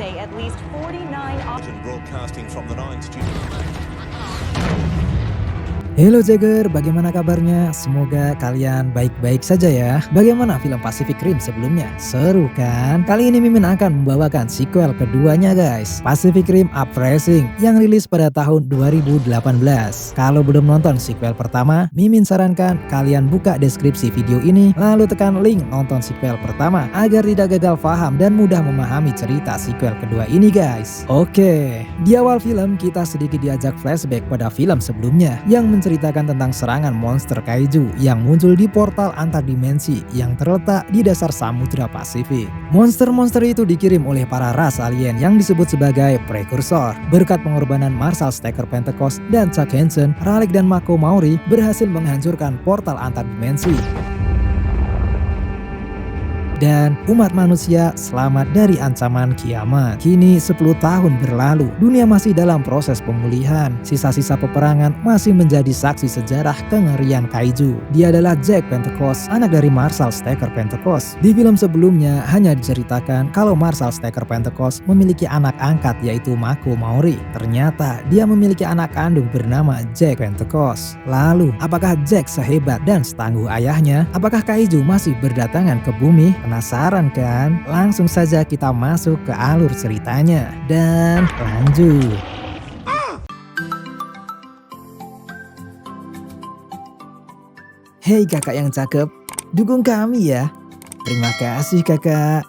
Monday, at least 49 Broadcasting from the Nine Studio. Halo Jagger, bagaimana kabarnya? Semoga kalian baik-baik saja ya. Bagaimana film Pacific Rim sebelumnya? Seru kan? Kali ini Mimin akan membawakan sequel keduanya guys, Pacific Rim Uprising yang rilis pada tahun 2018. Kalau belum nonton sequel pertama, Mimin sarankan kalian buka deskripsi video ini lalu tekan link nonton sequel pertama agar tidak gagal paham dan mudah memahami cerita sequel kedua ini guys. Oke, di awal film kita sedikit diajak flashback pada film sebelumnya yang menceritakan tentang serangan monster kaiju yang muncul di portal antar dimensi yang terletak di dasar Samudra Pasifik. Monster-monster itu dikirim oleh para ras alien yang disebut sebagai Precursor. Berkat pengorbanan Marshal Stacker Pentecost dan Chuck Hansen, Raleigh dan Mako Maori berhasil menghancurkan portal antar dimensi. Dan umat manusia selamat dari ancaman kiamat. Kini 10 tahun berlalu, dunia masih dalam proses pemulihan. Sisa-sisa peperangan masih menjadi saksi sejarah kengerian kaiju. Dia adalah Jack Pentecost, anak dari Marshal Stacker Pentecost. Di film sebelumnya hanya diceritakan kalau Marshal Stacker Pentecost memiliki anak angkat yaitu Mako Maori. Ternyata dia memiliki anak kandung bernama Jack Pentecost. Lalu, apakah Jack sehebat dan setangguh ayahnya? Apakah kaiju masih berdatangan ke bumi? Penasaran kan? Langsung saja kita masuk ke alur ceritanya dan lanjut. Hei kakak yang cakep, dukung kami ya. Terima kasih kakak.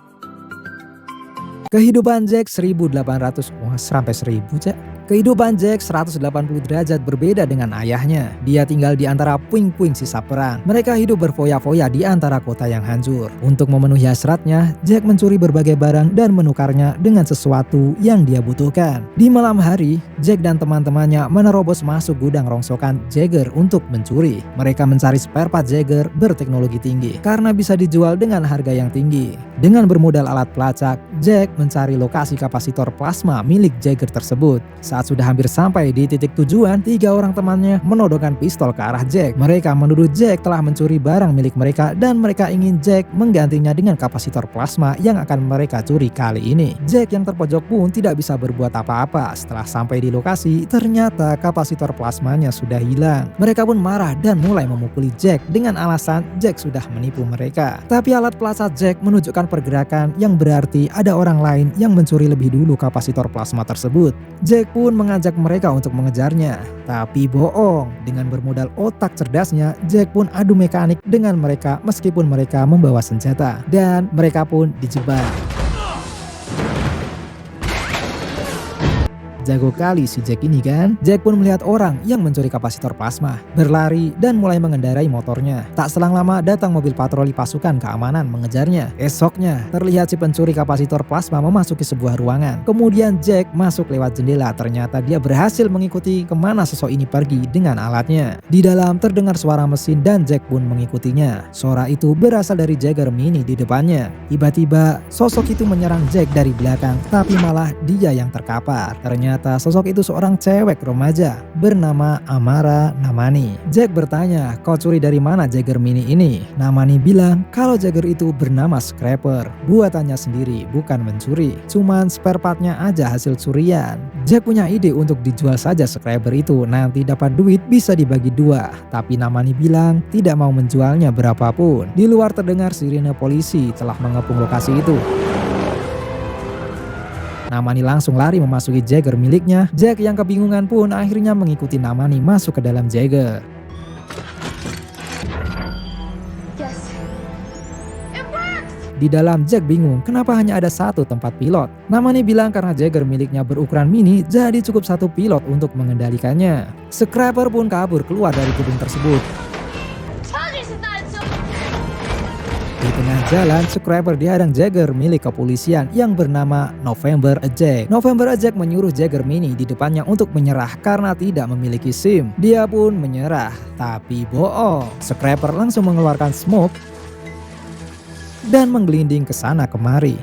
Kehidupan Jack 1800, sampai 1000 Cak. Kehidupan Jack 180 derajat berbeda dengan ayahnya. Dia tinggal di antara puing-puing sisa perang. Mereka hidup berfoya-foya di antara kota yang hancur. Untuk memenuhi hasratnya, Jack mencuri berbagai barang dan menukarnya dengan sesuatu yang dia butuhkan. Di malam hari, Jack dan teman-temannya menerobos masuk gudang rongsokan Jagger untuk mencuri. Mereka mencari spare part Jagger berteknologi tinggi karena bisa dijual dengan harga yang tinggi. Dengan bermodal alat pelacak, Jack mencari lokasi kapasitor plasma milik Jagger tersebut. Saat sudah hampir sampai di titik tujuan, 3 orang temannya menodongkan pistol ke arah Jack. Mereka menuduh Jack telah mencuri barang milik mereka dan mereka ingin Jack menggantinya dengan kapasitor plasma yang akan mereka curi kali ini. Jack yang terpojok pun tidak bisa berbuat apa-apa. Setelah sampai di lokasi, ternyata kapasitor plasmanya sudah hilang. Mereka pun marah dan mulai memukuli Jack dengan alasan Jack sudah menipu mereka. Tapi alat pelacak Jack menunjukkan pergerakan yang berarti ada orang lain yang mencuri lebih dulu kapasitor plasma tersebut. Jack pun mengajak mereka untuk mengejarnya, tapi bohong. Dengan bermodal otak cerdasnya, Jack pun adu mekanik dengan mereka meskipun mereka membawa senjata dan mereka pun dijebak. Jago kali si Jack ini kan? Jack pun melihat orang yang mencuri kapasitor plasma, berlari dan mulai mengendarai motornya. Tak selang lama datang mobil patroli pasukan keamanan mengejarnya. Esoknya terlihat si pencuri kapasitor plasma memasuki sebuah ruangan. Kemudian Jack masuk lewat jendela. Ternyata dia berhasil mengikuti kemana sosok ini pergi dengan alatnya. Di dalam terdengar suara mesin dan Jack pun mengikutinya. Suara itu berasal dari Jagger Mini di depannya. Tiba-tiba sosok itu menyerang Jack dari belakang, tapi malah dia yang terkapar. Ternyata sosok itu seorang cewek remaja bernama Amara Namani. Jack bertanya, kau curi dari mana Jagger Mini ini? Namani bilang kalau Jagger itu bernama Scrapper, buatannya sendiri, bukan mencuri. Cuman spare partnya aja hasil curian. Jack punya ide untuk dijual saja Scrapper itu, nanti dapat duit bisa dibagi 2. Tapi Namani bilang tidak mau menjualnya berapapun. Di luar terdengar sirine polisi telah mengepung lokasi itu. Namani langsung lari memasuki Jagger miliknya. Jack yang kebingungan pun akhirnya mengikuti Namani masuk ke dalam Jagger. Di dalam Jack bingung kenapa hanya ada 1 tempat pilot. Namani bilang karena Jagger miliknya berukuran mini jadi cukup 1 pilot untuk mengendalikannya. Scrapper pun kabur keluar dari gedung tersebut. Di tengah jalan, Scrapper dihadang Jagger milik kepolisian yang bernama November Jack. November Jack menyuruh Jagger Mini di depannya untuk menyerah karena tidak memiliki SIM. Dia pun menyerah, tapi bohong. Scrapper langsung mengeluarkan smoke dan menggelinding ke sana kemari.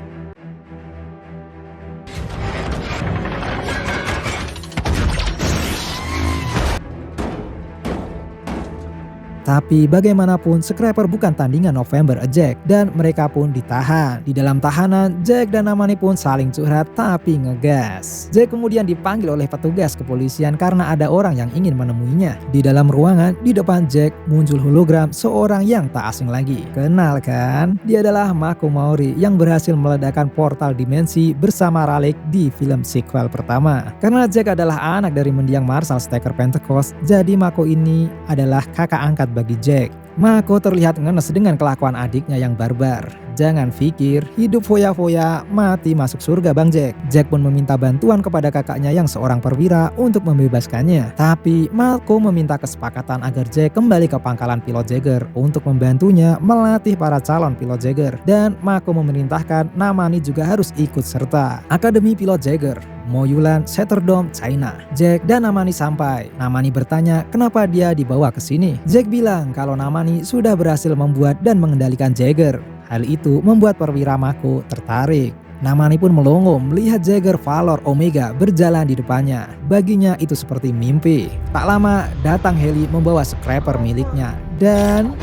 Tapi bagaimanapun Scrapper bukan tandingan November Jack dan mereka pun ditahan. Di dalam tahanan, Jack dan Namani pun saling curhat tapi ngegas. Jack kemudian dipanggil oleh petugas kepolisian karena ada orang yang ingin menemuinya. Di dalam ruangan, di depan Jack muncul hologram seorang yang tak asing lagi. Kenal kan? Dia adalah Mako Mori yang berhasil meledakkan portal dimensi bersama Raleigh di film sequel pertama. Karena Jack adalah anak dari mendiang Marshal Stacker Pentecost, jadi Mako ini adalah kakak angkat bagi Jack. Mako terlihat ngenes dengan kelakuan adiknya yang barbar. Jangan pikir hidup foya-foya mati masuk surga Bang Jack. Jack pun meminta bantuan kepada kakaknya yang seorang perwira untuk membebaskannya. Tapi Mako meminta kesepakatan agar Jack kembali ke pangkalan pilot Jagger untuk membantunya melatih para calon pilot Jagger. Dan Mako memerintahkan Namani juga harus ikut serta Akademi Pilot Jagger, Moyulan, Satterdome, China. Jack dan Namani sampai. Namani bertanya kenapa dia dibawa ke sini. Jack bilang kalau Namani sudah berhasil membuat dan mengendalikan Jagger. Hal itu membuat perwira Mako tertarik. Namani pun melongo melihat Jagger Valor Omega berjalan di depannya. Baginya itu seperti mimpi. Tak lama datang heli membawa Scrapper miliknya dan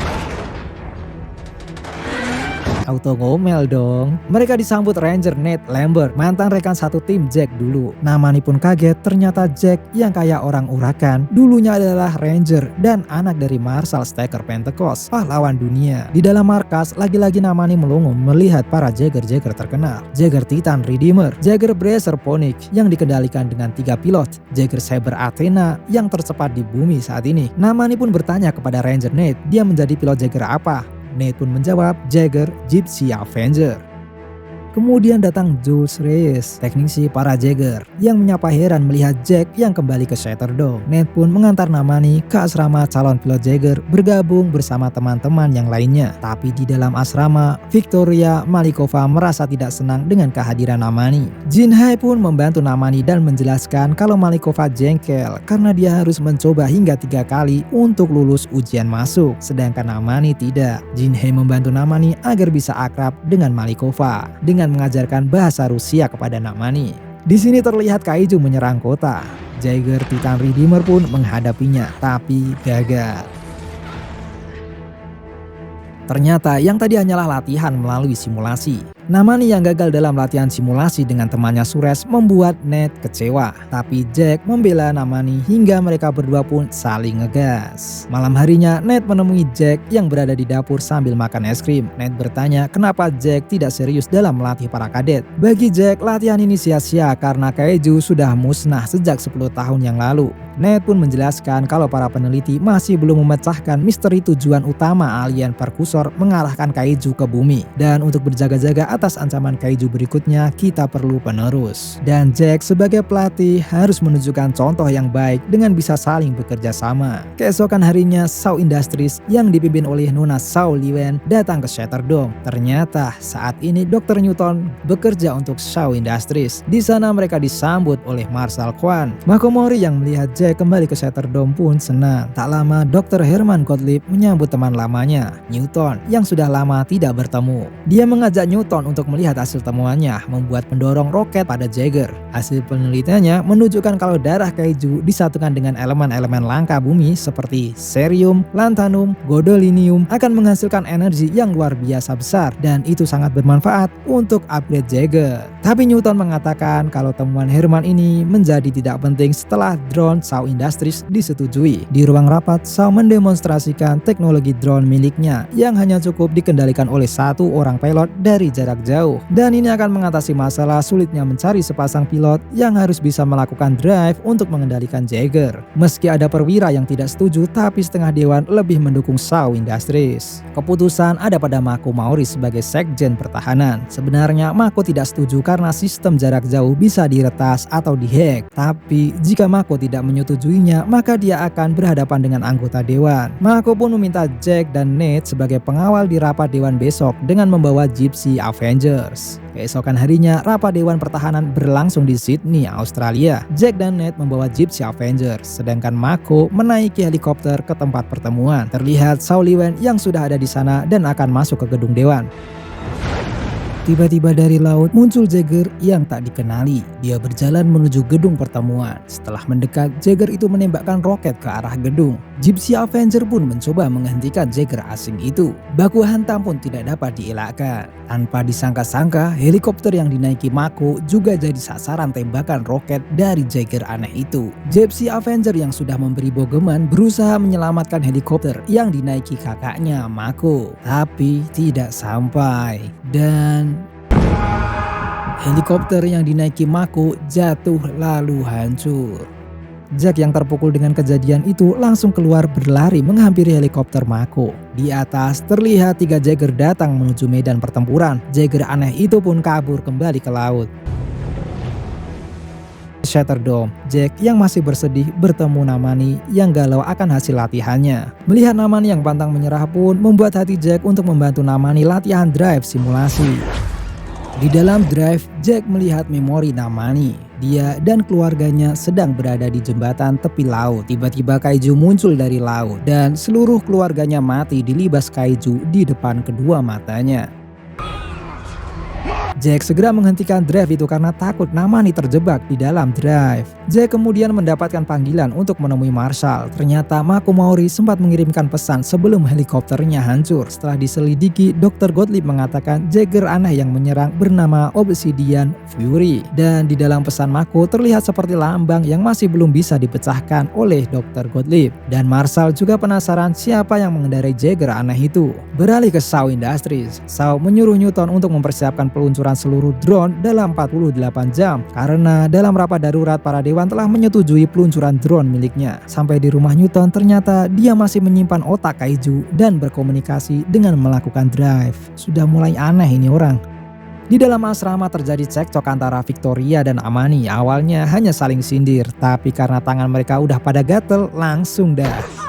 auto ngomel dong. Mereka disambut Ranger Nate Lambert, mantan rekan satu tim Jack dulu. Namani pun kaget ternyata Jack yang kayak orang urakan dulunya adalah Ranger dan anak dari Marshal Stacker Pentecost, pahlawan dunia. Di dalam markas lagi-lagi Namani melongo melihat para Jagger-Jagger terkenal. Jagger Titan Redeemer, Jagger Bracer Phoenix yang dikendalikan dengan 3 pilot, Jagger Saber Athena yang tercepat di bumi saat ini. Namani pun bertanya kepada Ranger Nate dia menjadi pilot Jagger apa. Nate pun menjawab Jagger Gypsy Avenger. Kemudian datang Jules Reyes, teknisi para Jagger, yang menyapa heran melihat Jack yang kembali ke Satterdome. Nate pun mengantar Namani ke asrama calon pilot Jagger bergabung bersama teman-teman yang lainnya. Tapi di dalam asrama, Victoria Malikova merasa tidak senang dengan kehadiran Namani. Jinhae pun membantu Namani dan menjelaskan kalau Malikova jengkel karena dia harus mencoba hingga 3 kali untuk lulus ujian masuk, sedangkan Namani tidak. Jinhae membantu Namani agar bisa akrab dengan Malikova dengan mengajarkan bahasa Rusia kepada Namani. Di sini terlihat kaiju menyerang kota. Jagger Titan Redeemer pun menghadapinya, tapi gagal. Ternyata yang tadi hanyalah latihan melalui simulasi. Namani yang gagal dalam latihan simulasi dengan temannya Suresh membuat Nate kecewa. Tapi Jack membela Namani hingga mereka berdua pun saling ngegas. Malam harinya Nate menemui Jack yang berada di dapur sambil makan es krim. Nate bertanya kenapa Jack tidak serius dalam melatih para kadet. Bagi Jack latihan ini sia-sia karena kaiju sudah musnah sejak 10 tahun yang lalu. Nate pun menjelaskan kalau para peneliti masih belum memecahkan misteri tujuan utama alien perkusor mengarahkan kaiju ke bumi. Dan untuk berjaga-jaga atas ancaman kaiju berikutnya kita perlu penerus. Dan Jack sebagai pelatih harus menunjukkan contoh yang baik dengan bisa saling bekerja sama. Keesokan harinya Shaw Industries yang dipimpin oleh Nona Shaw Liwen datang ke Satterdome. Ternyata saat ini Dr. Newton bekerja untuk Shaw Industries. Di sana mereka disambut oleh Marshal Kwan. Mako Mori yang melihat Jack kembali ke Satterdome pun senang. Tak lama Dr. Herman Gottlieb menyambut teman lamanya, Newton, yang sudah lama tidak bertemu. Dia mengajak Newton untuk melihat hasil temuannya membuat pendorong roket pada Jagger. Hasil penelitiannya menunjukkan kalau darah kaiju disatukan dengan elemen-elemen langka bumi seperti cerium, lanthanum, gadolinium akan menghasilkan energi yang luar biasa besar dan itu sangat bermanfaat untuk upgrade Jagger. Tapi Newton mengatakan kalau temuan Herman ini menjadi tidak penting setelah drone Shaw Industries disetujui. Di ruang rapat, Shaw mendemonstrasikan teknologi drone miliknya yang hanya cukup dikendalikan oleh 1 orang pilot dari jarak jauh. Dan ini akan mengatasi masalah sulitnya mencari sepasang pilot yang harus bisa melakukan drive untuk mengendalikan Jagger. Meski ada perwira yang tidak setuju, tapi setengah dewan lebih mendukung Shaw Industries. Keputusan ada pada Mako Mori sebagai sekjen pertahanan. Sebenarnya Mako tidak setuju karena sistem jarak jauh bisa diretas atau dihack. Tapi jika Mako tidak menyetujuinya, maka dia akan berhadapan dengan anggota dewan. Mako pun meminta Jack dan Nate sebagai pengawal di rapat dewan besok dengan membawa Gypsy Avengers. Keesokan harinya, rapat Dewan Pertahanan berlangsung di Sydney, Australia. Jack dan Nate membawa Gypsy Avengers, sedangkan Mako menaiki helikopter ke tempat pertemuan. Terlihat Shaw Liwen yang sudah ada di sana dan akan masuk ke gedung dewan. Tiba-tiba dari laut muncul Jagger yang tak dikenali. Dia berjalan menuju gedung pertemuan. Setelah mendekat, Jagger itu menembakkan roket ke arah gedung. Gypsy Avenger pun mencoba menghentikan Jagger asing itu. Baku hantam pun tidak dapat dielakkan. Tanpa disangka-sangka, helikopter yang dinaiki Mako juga jadi sasaran tembakan roket dari Jagger aneh itu. Gypsy Avenger yang sudah memberi bogeman berusaha menyelamatkan helikopter yang dinaiki kakaknya Mako, tapi tidak sampai. Dan helikopter yang dinaiki Mako jatuh lalu hancur. Jack yang terpukul dengan kejadian itu langsung keluar berlari menghampiri helikopter Mako. Di atas terlihat 3 Jagger datang menuju medan pertempuran. Jagger aneh itu pun kabur kembali ke laut. Shatterdome, Jack yang masih bersedih bertemu Namani yang galau akan hasil latihannya. Melihat Namani yang pantang menyerah pun membuat hati Jack untuk membantu Namani latihan drive simulasi. Di dalam drive, Jack melihat memori Namani. Dia dan keluarganya sedang berada di jembatan tepi laut. Tiba-tiba kaiju muncul dari laut dan seluruh keluarganya mati dilibas kaiju di depan kedua matanya. Jack segera menghentikan drive itu karena takut Namani terjebak di dalam drive. Jack kemudian mendapatkan panggilan untuk menemui Marshall. Ternyata Mako Mori sempat mengirimkan pesan sebelum helikopternya hancur. Setelah diselidiki, Dr. Gottlieb mengatakan Jagger aneh yang menyerang bernama Obsidian Fury. Dan di dalam pesan Mako terlihat seperti lambang yang masih belum bisa dipecahkan oleh Dr. Gottlieb. Dan Marshall juga penasaran siapa yang mengendarai Jagger aneh itu. Beralih ke Shaw Industries. Shaw menyuruh Newton untuk mempersiapkan peluncuran seluruh drone dalam 48 jam karena dalam rapat darurat para dewan telah menyetujui peluncuran drone miliknya. Sampai di rumah Newton ternyata dia masih menyimpan otak kaiju dan berkomunikasi dengan melakukan drive. Sudah mulai aneh ini orang. Di dalam asrama terjadi cekcok antara Victoria dan Amani. Awalnya hanya saling sindir, tapi karena tangan mereka udah pada gatel langsung dah.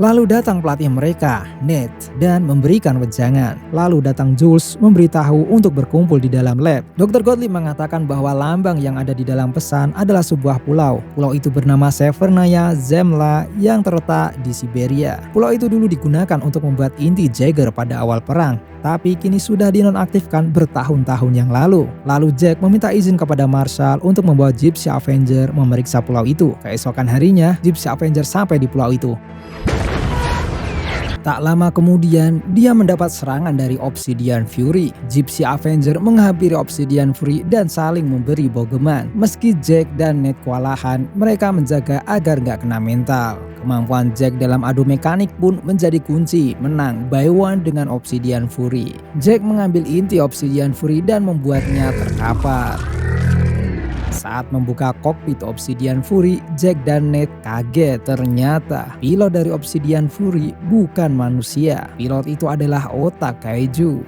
Lalu datang pelatih mereka, Ned, dan memberikan wejangan. Lalu datang Jules memberitahu untuk berkumpul di dalam lab. Dr. Gottlieb mengatakan bahwa lambang yang ada di dalam pesan adalah sebuah pulau. Pulau itu bernama Severnaya Zemla yang terletak di Siberia. Pulau itu dulu digunakan untuk membuat inti Jagger pada awal perang, tapi kini sudah dinonaktifkan bertahun-tahun yang lalu. Lalu Jack meminta izin kepada Marshall untuk membawa Gypsy Avenger memeriksa pulau itu. Keesokan harinya, Gypsy Avenger sampai di pulau itu. Tak lama kemudian, dia mendapat serangan dari Obsidian Fury. Gypsy Avenger menghampiri Obsidian Fury dan saling memberi bogeman. Meski Jack dan Ned kewalahan, mereka menjaga agar nggak kena mental. Kemampuan Jack dalam adu mekanik pun menjadi kunci menang by one dengan Obsidian Fury. Jack mengambil inti Obsidian Fury dan membuatnya terkapar. Saat membuka kokpit Obsidian Fury, Jack dan Ned kaget. Ternyata pilot dari Obsidian Fury bukan manusia. Pilot itu adalah otak kaiju.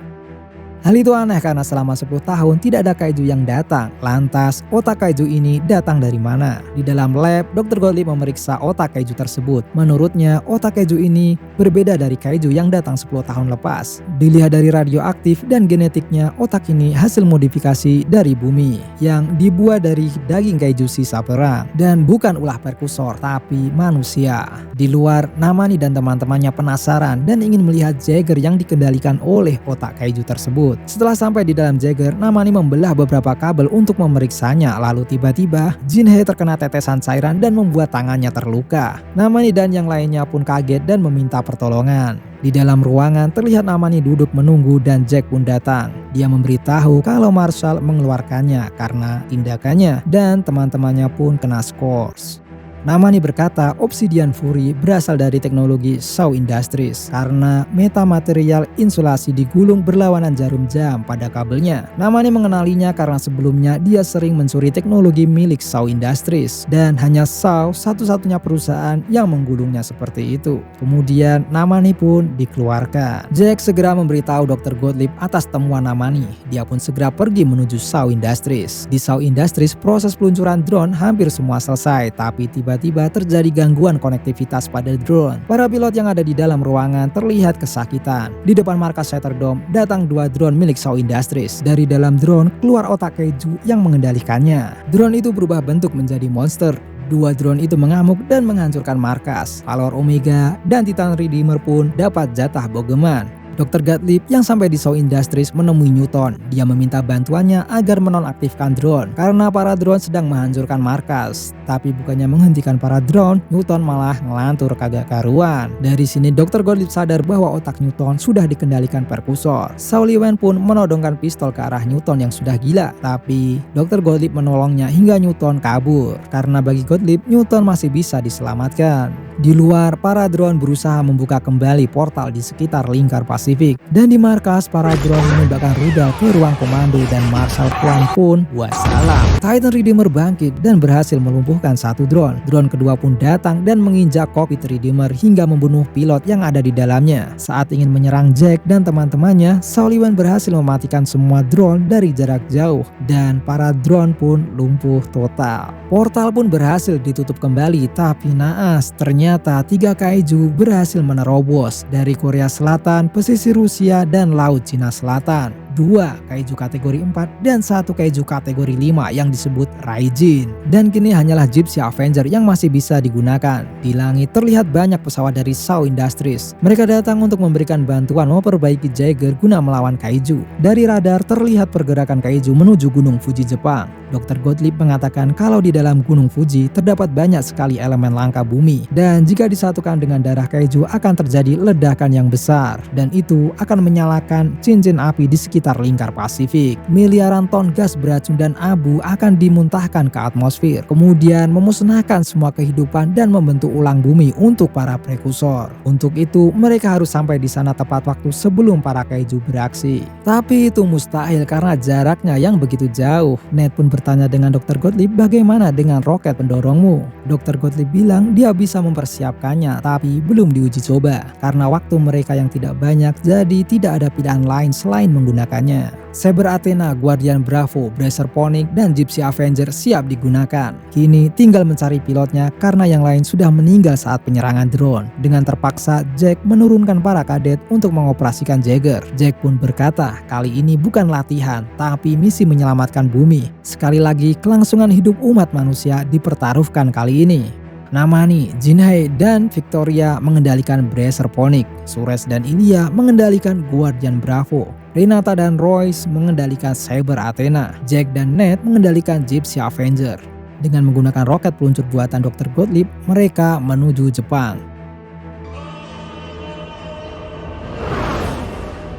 Hal itu aneh karena selama 10 tahun tidak ada kaiju yang datang. Lantas, otak kaiju ini datang dari mana? Di dalam lab, Dr. Gottlieb memeriksa otak kaiju tersebut. Menurutnya, otak kaiju ini berbeda dari kaiju yang datang 10 tahun lepas. Dilihat dari radioaktif dan genetiknya, otak ini hasil modifikasi dari bumi yang dibuat dari daging kaiju sisa perang. Dan bukan ulah perkusor, tapi manusia. Di luar, Namani dan teman-temannya penasaran dan ingin melihat Jagger yang dikendalikan oleh otak kaiju tersebut. Setelah sampai di dalam Jagger, Namani membelah beberapa kabel untuk memeriksanya. Lalu tiba-tiba Jinhei terkena tetesan cairan dan membuat tangannya terluka. Namani dan yang lainnya pun kaget dan meminta pertolongan. Di dalam ruangan terlihat Namani duduk menunggu dan Jack pun datang. Dia memberitahu kalau Marshall mengeluarkannya karena tindakannya dan teman-temannya pun kena skors. Namani berkata Obsidian Fury berasal dari teknologi Shaw Industries karena metamaterial insulasi digulung berlawanan jarum jam pada kabelnya. Namani mengenalinya karena sebelumnya dia sering mencuri teknologi milik Shaw Industries dan hanya Shaw satu-satunya perusahaan yang menggulungnya seperti itu. Kemudian Namani pun dikeluarkan. Jack segera memberitahu Dr. Gottlieb atas temuan Namani. Dia pun segera pergi menuju Shaw Industries. Di Shaw Industries proses peluncuran drone hampir semua selesai, tapi tiba-tiba terjadi gangguan konektivitas pada drone. Para pilot yang ada di dalam ruangan terlihat kesakitan. Di depan markas Shatterdome datang 2 drone milik Shaw Industries. Dari dalam drone keluar otak kaiju yang mengendalikannya. Drone itu berubah bentuk menjadi monster. 2 drone itu mengamuk dan menghancurkan markas. Valor Omega dan Titan Redeemer pun dapat jatah bogeman. Dr. Gottlieb yang sampai di Shaw Industries menemui Newton. Dia meminta bantuannya agar menonaktifkan drone karena para drone sedang menghancurkan markas. Tapi bukannya menghentikan para drone, Newton malah ngelantur kagak karuan. Dari sini Dr. Gottlieb sadar bahwa otak Newton sudah dikendalikan perkusor. Sullivan pun menodongkan pistol ke arah Newton yang sudah gila. Tapi Dr. Gottlieb menolongnya hingga Newton kabur. Karena bagi Gottlieb, Newton masih bisa diselamatkan. Di luar, para drone berusaha membuka kembali portal di sekitar lingkar Pasifik. Dan di markas, para drone menembakkan rudal ke ruang komando dan Marshal Plan pun wassalam. Titan Redeemer bangkit dan berhasil melumpuhkan satu drone. Drone kedua pun datang dan menginjak kokpit Redeemer hingga membunuh pilot yang ada di dalamnya. Saat ingin menyerang Jack dan teman-temannya, Sullivan berhasil mematikan semua drone dari jarak jauh dan para drone pun lumpuh total. Portal pun berhasil ditutup kembali, tapi naas, ternyata 3 kaiju berhasil menerobos dari Korea Selatan, pesisir Rusia, dan Laut Cina Selatan. 2 kaiju kategori 4 dan 1 kaiju kategori 5 yang disebut Raijin. Dan kini hanyalah Gypsy Avenger yang masih bisa digunakan. Di langit terlihat banyak pesawat dari Shaw Industries. Mereka datang untuk memberikan bantuan memperbaiki Jaeger guna melawan kaiju. Dari radar terlihat pergerakan kaiju menuju Gunung Fuji Jepang. Dr. Gottlieb mengatakan kalau di dalam Gunung Fuji terdapat banyak sekali elemen langka bumi dan jika disatukan dengan darah kaiju akan terjadi ledakan yang besar dan itu akan menyalakan cincin api di sekitar lingkar Pasifik. Miliaran ton gas beracun dan abu akan dimuntahkan ke atmosfer, kemudian memusnahkan semua kehidupan dan membentuk ulang bumi untuk para prekursor. Untuk itu mereka harus sampai di sana tepat waktu sebelum para kaiju beraksi. Tapi itu mustahil karena jaraknya yang begitu jauh. Ned pun bertanya dengan Dr. Gottlieb, bagaimana dengan roket pendorongmu? Dr. Gottlieb bilang dia bisa mempersiapkannya tapi belum diuji coba karena waktu mereka yang tidak banyak jadi tidak ada pilihan lain selain menggunakannya. Saber Athena, Guardian Bravo, Bracer Ponic, dan Gypsy Avenger siap digunakan. Kini tinggal mencari pilotnya karena yang lain sudah meninggal saat penyerangan drone. Dengan terpaksa, Jack menurunkan para kadet untuk mengoperasikan Jaeger. Jack pun berkata, kali ini bukan latihan, tapi misi menyelamatkan bumi. Sekali lagi, kelangsungan hidup umat manusia dipertaruhkan kali ini. Namani, Jinhae, dan Victoria mengendalikan Bracer Ponic. Suresh dan Ilya mengendalikan Guardian Bravo. Renata dan Royce mengendalikan Saber Athena. Jack dan Ned mengendalikan Gypsy Avenger. Dengan menggunakan roket peluncur buatan Dr. Gottlieb, mereka menuju Jepang.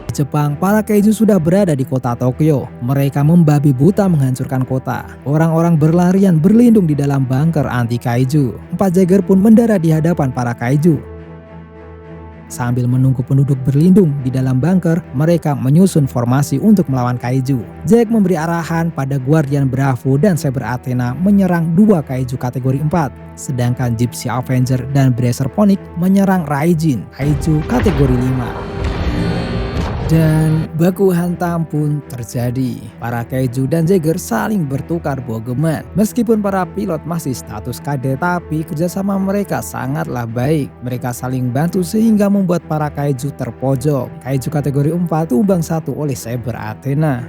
Di Jepang, para kaiju sudah berada di kota Tokyo. Mereka membabi buta menghancurkan kota. Orang-orang berlarian berlindung di dalam bunker anti kaiju. 4 Jaeger pun mendarat di hadapan para kaiju. Sambil menunggu penduduk berlindung di dalam bunker, mereka menyusun formasi untuk melawan kaiju. Jack memberi arahan pada Guardian Bravo dan Saber Athena menyerang 2 kaiju kategori 4. Sedangkan Gypsy Avenger dan Bracer Ponic menyerang Raijin, kaiju kategori 5. Dan baku hantam pun terjadi. Para kaiju dan Jaeger saling bertukar bogeman. Meskipun para pilot masih status kadet, tapi kerjasama mereka sangatlah baik. Mereka saling bantu sehingga membuat para kaiju terpojok. Kaiju kategori 4 tumbang 1 oleh Saber Athena.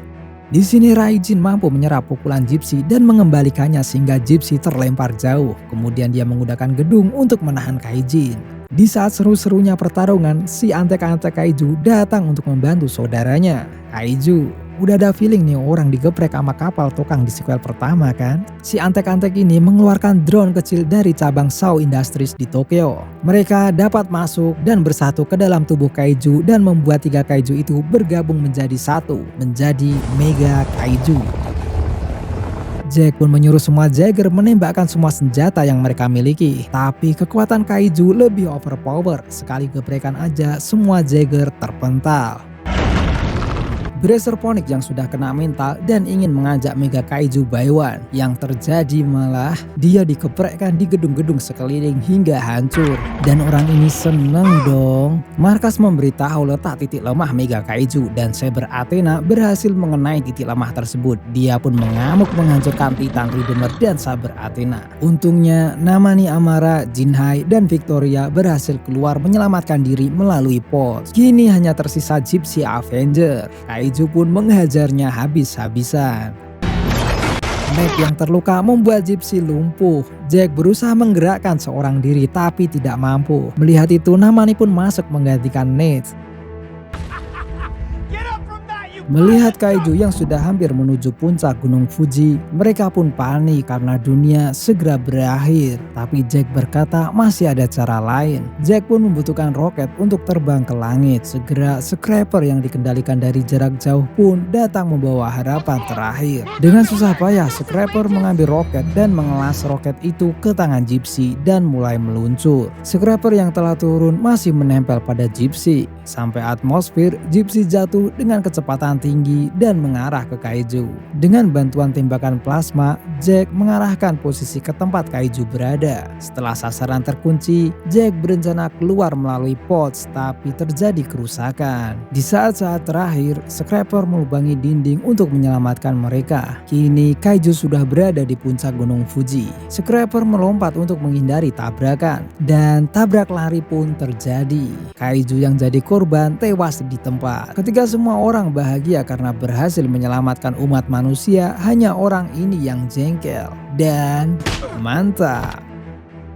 Di sini Raijin mampu menyerap pukulan Gypsy dan mengembalikannya sehingga Gypsy terlempar jauh. Kemudian dia menggunakan gedung untuk menahan Kaijin. Di saat seru-serunya pertarungan, si antek-antek kaiju datang untuk membantu saudaranya. Kaiju, udah ada feeling nih orang digeprek sama kapal tokang di sequel pertama kan? Si antek-antek ini mengeluarkan drone kecil dari cabang Shaw Industries di Tokyo. Mereka dapat masuk dan bersatu ke dalam tubuh kaiju dan membuat 3 kaiju itu bergabung menjadi satu, menjadi Mega Kaiju. Jack pun menyuruh semua Jaeger menembakkan semua senjata yang mereka miliki. Tapi kekuatan kaiju lebih overpower. Sekali geprekan aja semua Jaeger terpental. Bracer Ponic yang sudah kena mental dan ingin mengajak Mega Kaiju by one. Yang terjadi malah dia dikeprekkan di gedung-gedung sekeliling hingga hancur. Dan orang ini seneng dong. Markas memberitahu letak titik lemah Mega Kaiju dan Saber Athena berhasil mengenai titik lemah tersebut. Dia pun mengamuk menghancurkan Titan Redeemer dan Saber Athena. Untungnya Namani Amara, Jinhae, dan Victoria berhasil keluar menyelamatkan diri melalui pos. Kini hanya tersisa Gypsy Avenger. Kaiju pun menghajarnya habis-habisan. Ned yang terluka membuat Gypsy lumpuh. Jack berusaha menggerakkan seorang diri tapi tidak mampu. Melihat itu Namani pun masuk menggantikan Ned. Melihat Kaiju yang sudah hampir menuju puncak Gunung Fuji, mereka pun panik karena dunia segera berakhir. Tapi Jack berkata masih ada cara lain. Jack pun membutuhkan roket untuk terbang ke langit. Segera Scraper yang dikendalikan dari jarak jauh pun datang membawa harapan terakhir. Dengan susah payah Scraper mengambil roket dan mengelas roket itu ke tangan Gypsy dan mulai meluncur. Scraper yang telah turun masih menempel pada Gypsy. Sampai atmosfer, Gypsy jatuh dengan kecepatan tinggi dan mengarah ke Kaiju. Dengan bantuan tembakan plasma, Jack mengarahkan posisi ke tempat Kaiju berada. Setelah sasaran terkunci, Jack berencana keluar melalui pods, tapi terjadi kerusakan. Di saat-saat terakhir, Scraper melubangi dinding untuk menyelamatkan mereka. Kini Kaiju sudah berada di puncak Gunung Fuji. Scraper melompat untuk menghindari tabrakan, dan tabrak lari pun terjadi. Kaiju yang jadi korban tewas di tempat. Ketika semua orang bahagia karena berhasil menyelamatkan umat manusia, hanya orang ini yang jengkel. Dan mantap.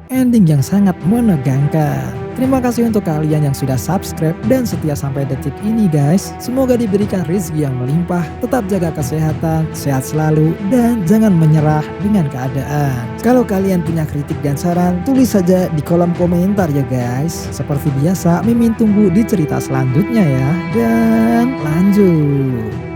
Ending yang sangat menegangkan. Terima kasih untuk kalian yang sudah subscribe dan setia sampai detik ini guys. Semoga diberikan rezeki yang melimpah, tetap jaga kesehatan, sehat selalu, dan jangan menyerah dengan keadaan. Kalau kalian punya kritik dan saran, tulis saja di kolom komentar ya guys. Seperti biasa, Mimin tunggu di cerita selanjutnya ya. Dan lanjut.